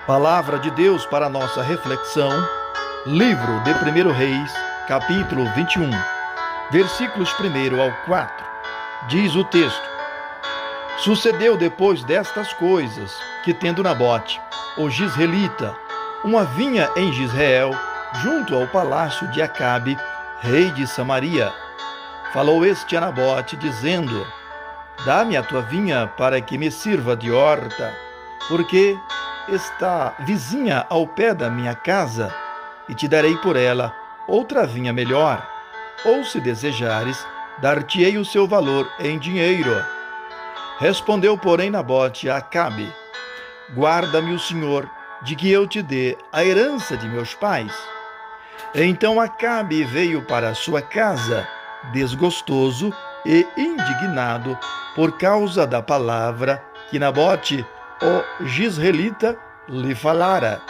Palavra de Deus para nossa reflexão, livro de 1 Reis, capítulo 21, versículos 1 ao 4. Diz o texto: Sucedeu depois destas coisas, que tendo Nabote, o Jizreelita, uma vinha em Jizreel, junto ao palácio de Acabe, rei de Samaria, falou este a Nabote, dizendo: Dá-me a tua vinha para que me sirva de horta, porque está vizinha ao pé da minha casa, e te darei por ela outra vinha melhor. Ou, se desejares, dar-te-ei o seu valor em dinheiro. Respondeu, porém, Nabote a Acabe: Guarda-me o Senhor de que eu te dê a herança de meus pais. Então Acabe veio para sua casa, desgostoso e indignado por causa da palavra que Nabote, o Jizreelita, lhe falara.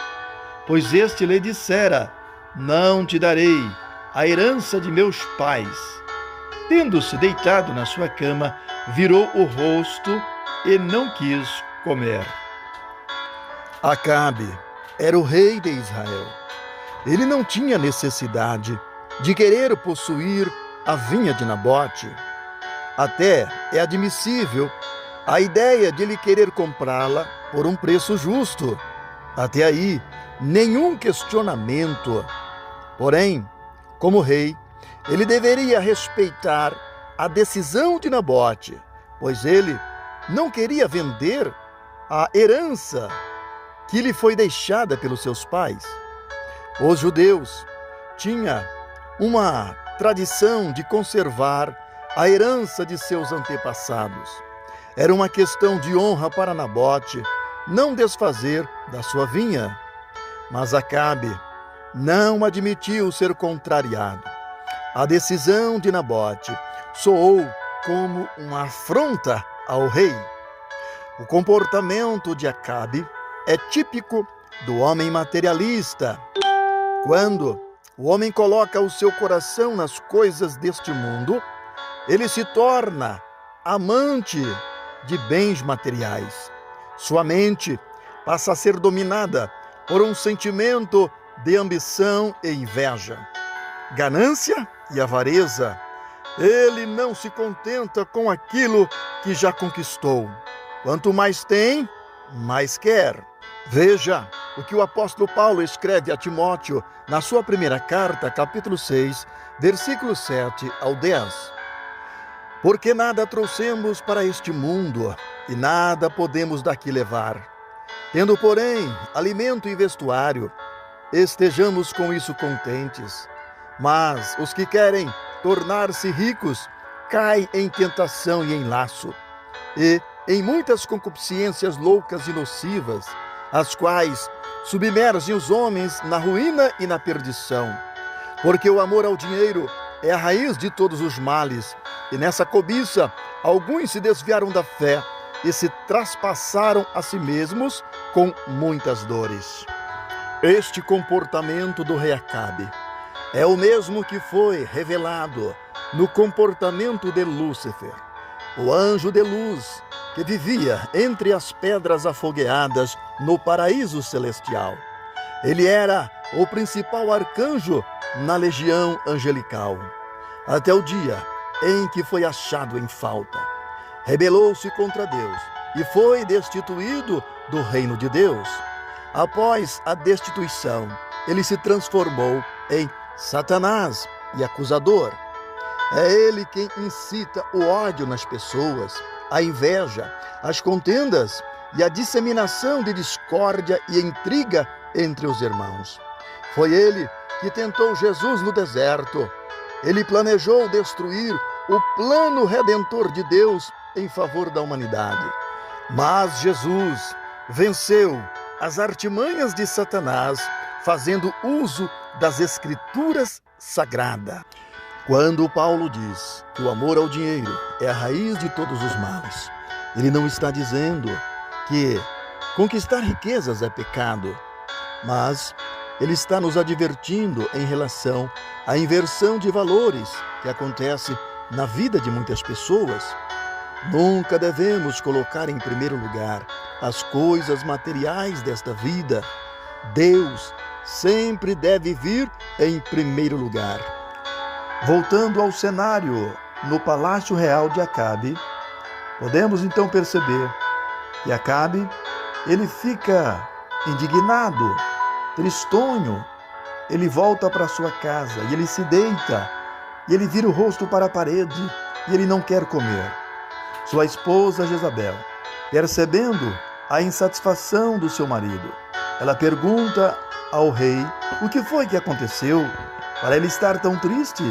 Pois este lhe dissera: Não te darei a herança de meus pais. Tendo-se deitado na sua cama, virou o rosto e não quis comer. Acabe era o rei de Israel. Ele não tinha necessidade de querer possuir a vinha de Nabote. Até é admissível a ideia de ele querer comprá-la por um preço justo. Até aí, nenhum questionamento. Porém, como rei, ele deveria respeitar a decisão de Nabote, pois ele não queria vender a herança que lhe foi deixada pelos seus pais. Os judeus tinham uma tradição de conservar a herança de seus antepassados. Era uma questão de honra para Nabote não desfazer da sua vinha. Mas Acabe não admitiu ser contrariado. A decisão de Nabote soou como uma afronta ao rei. O comportamento de Acabe é típico do homem materialista. Quando o homem coloca o seu coração nas coisas deste mundo, ele se torna amante de bens materiais. Sua mente passa a ser dominada por um sentimento de ambição e inveja, ganância e avareza. Ele não se contenta com aquilo que já conquistou. Quanto mais tem, mais quer. Veja o que o apóstolo Paulo escreve a Timóteo na sua primeira carta, capítulo 6, versículos 7 ao 10. Porque nada trouxemos para este mundo, e nada podemos daqui levar. Tendo, porém, alimento e vestuário, estejamos com isso contentes. Mas os que querem tornar-se ricos caem em tentação e em laço, e em muitas concupiscências loucas e nocivas, as quais submergem os homens na ruína e na perdição. Porque o amor ao dinheiro é a raiz de todos os males, e nessa cobiça alguns se desviaram da fé e se traspassaram a si mesmos com muitas dores. Este comportamento do rei Acabe é o mesmo que foi revelado no comportamento de Lúcifer, o anjo de luz que vivia entre as pedras afogueadas no paraíso celestial. Ele era o principal arcanjo na legião angelical, até o dia em que foi achado em falta. Rebelou-se contra Deus e foi destituído do reino de Deus. Após a destituição, ele se transformou em Satanás e acusador. É ele quem incita o ódio nas pessoas, a inveja, as contendas e a disseminação de discórdia e intriga entre os irmãos. Foi ele que tentou Jesus no deserto. Ele planejou destruir o plano redentor de Deus em favor da humanidade. Mas Jesus venceu as artimanhas de Satanás, fazendo uso das Escrituras sagradas. Quando Paulo diz que o amor ao dinheiro é a raiz de todos os males, ele não está dizendo que conquistar riquezas é pecado, mas ele está nos advertindo em relação à inversão de valores que acontece na vida de muitas pessoas. Nunca devemos colocar em primeiro lugar as coisas materiais desta vida, Deus sempre deve vir em primeiro lugar. Voltando ao cenário no palácio real de Acabe, podemos então perceber que Acabe, ele fica indignado, tristonho, ele volta para sua casa e ele se deita, e ele vira o rosto para a parede e ele não quer comer. Sua esposa Jezabel, percebendo a insatisfação do seu marido, ela pergunta ao rei o que foi que aconteceu para ele estar tão triste.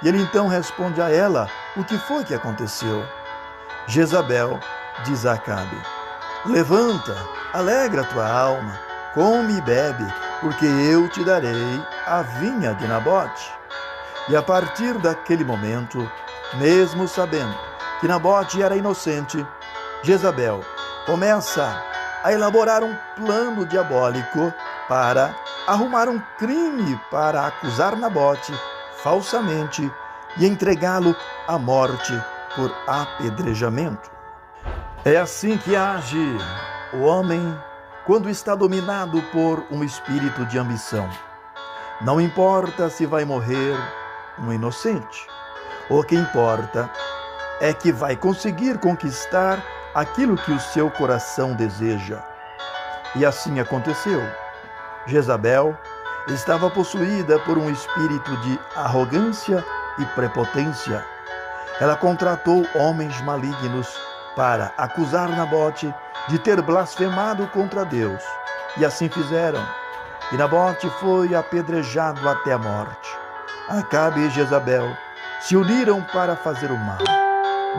E ele então responde a ela o que foi que aconteceu. Jezabel diz a Acabe: levanta, alegra tua alma, come e bebe, porque eu te darei a vinha de Nabote. E a partir daquele momento, mesmo sabendo que Nabote era inocente, Jezabel começa a elaborar um plano diabólico para arrumar um crime para acusar Nabote falsamente e entregá-lo à morte por apedrejamento. É assim que age o homem quando está dominado por um espírito de ambição. Não importa se vai morrer um inocente. O que importa é que vai conseguir conquistar aquilo que o seu coração deseja. E assim aconteceu. Jezabel estava possuída por um espírito de arrogância e prepotência. Ela contratou homens malignos para acusar Nabote de ter blasfemado contra Deus. E assim fizeram. E Nabote foi apedrejado até a morte. Acabe e Jezabel se uniram para fazer o mal.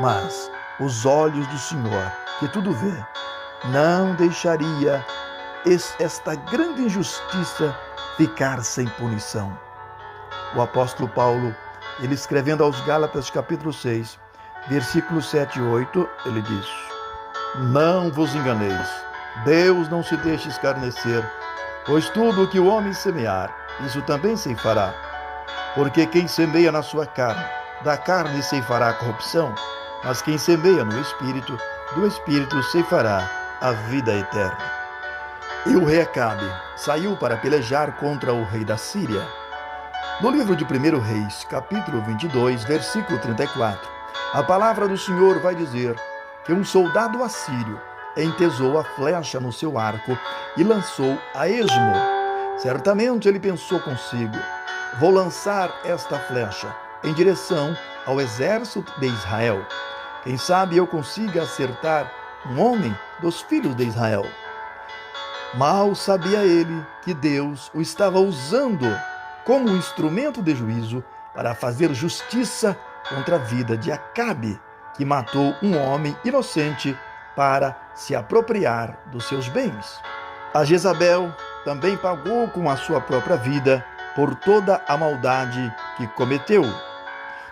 Mas os olhos do Senhor, que tudo vê, não deixaria esta grande injustiça ficar sem punição. O apóstolo Paulo, ele escrevendo aos Gálatas capítulo 6, versículos 7 e 8, ele diz: não vos enganeis, Deus não se deixa escarnecer, pois tudo o que o homem semear, isso também ceifará. Porque quem semeia na sua carne, da carne ceifará a corrupção, mas quem semeia no Espírito, do Espírito ceifará a vida eterna. E o rei Acabe saiu para pelejar contra o rei da Síria. No livro de 1 Reis, capítulo 22, versículo 34, a palavra do Senhor vai dizer que um soldado assírio entesou a flecha no seu arco e lançou a esmo. Certamente ele pensou consigo: vou lançar esta flecha em direção ao exército de Israel. Quem sabe eu consiga acertar um homem dos filhos de Israel. Mal sabia ele que Deus o estava usando como um instrumento de juízo para fazer justiça contra a vida de Acabe, que matou um homem inocente para se apropriar dos seus bens. A Jezabel também pagou com a sua própria vida por toda a maldade que cometeu.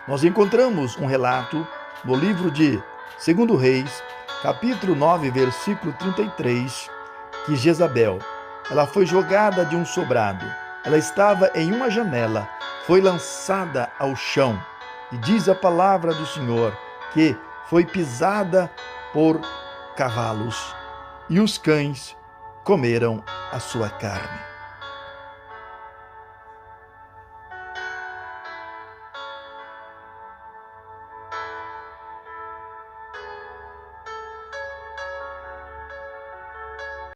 Nós encontramos um relato no livro de 2 Reis, capítulo 9, versículo 33, que Jezabel, ela foi jogada de um sobrado. Ela estava em uma janela, foi lançada ao chão. E diz a palavra do Senhor que foi pisada por cavalos e os cães comeram a sua carne.